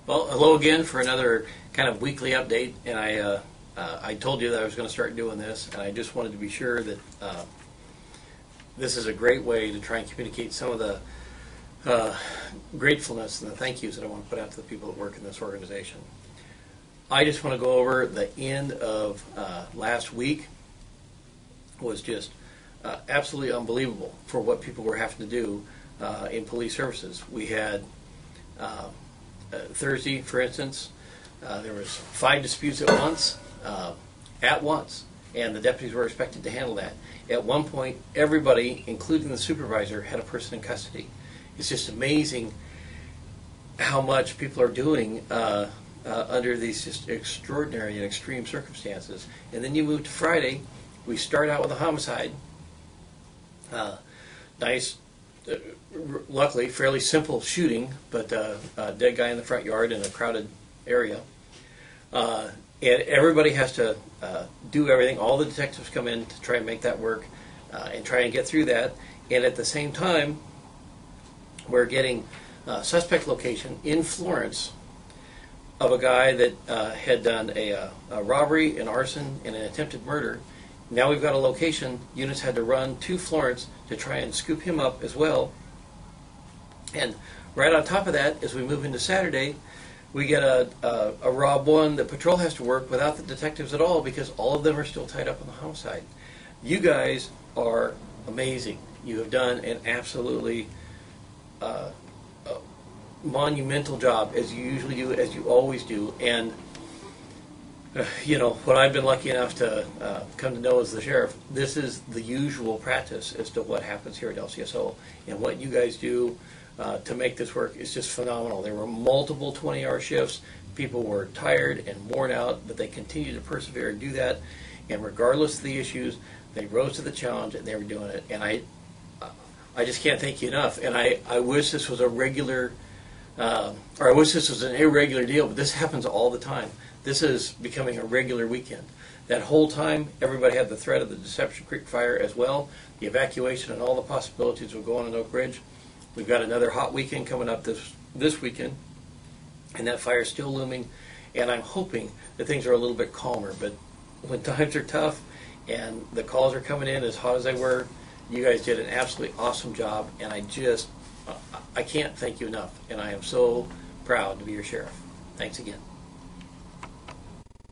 Well, hello again for another kind of weekly update, and I told you that I was going to start doing this, and I just wanted to be sure that this is a great way to try and communicate some of the gratefulness and the thank yous that I want to put out to the people that work in this organization. I just want to go over the end of last week was just absolutely unbelievable for what people were having to do in police services. We had Thursday, for instance, there was 5 disputes at once, and the deputies were expected to handle that. At one point, everybody, including the supervisor, had a person in custody. It's just amazing how much people are doing under these just extraordinary and extreme circumstances. And then you move to Friday, we start out with a homicide. Luckily, fairly simple shooting, but a dead guy in the front yard in a crowded area. And everybody has to do everything. All the detectives come in to try and make that work and try and get through that. And at the same time, we're getting suspect location in Florence of a guy that had done a robbery, an arson, and an attempted murder. Now we've got a location. Units had to run to Florence to try and scoop him up as well. And right on top of that, as we move into Saturday, we get a Rob 1 that patrol has to work without the detectives at all because all of them are still tied up on the homicide. You guys are amazing. You have done an absolutely monumental job, as you usually do, as you always do. And you know, what I've been lucky enough to come to know as the sheriff, this is the usual practice as to what happens here at LCSO. And what you guys do to make this work is just phenomenal. There were multiple 20-hour shifts. People were tired and worn out, but they continued to persevere and do that. And regardless of the issues, they rose to the challenge and they were doing it. And I just can't thank you enough. And I wish this was a regular, or I wish this was an irregular deal, but this happens all the time. This is becoming a regular weekend. That whole time, everybody had the threat of the Deception Creek fire as well, the evacuation and all the possibilities of going on Oak Ridge. We've got another hot weekend coming up this weekend, and that fire is still looming, and I'm hoping that things are a little bit calmer. But when times are tough and the calls are coming in as hot as they were, you guys did an absolutely awesome job, and I can't thank you enough, and I am so proud to be your sheriff. Thanks again.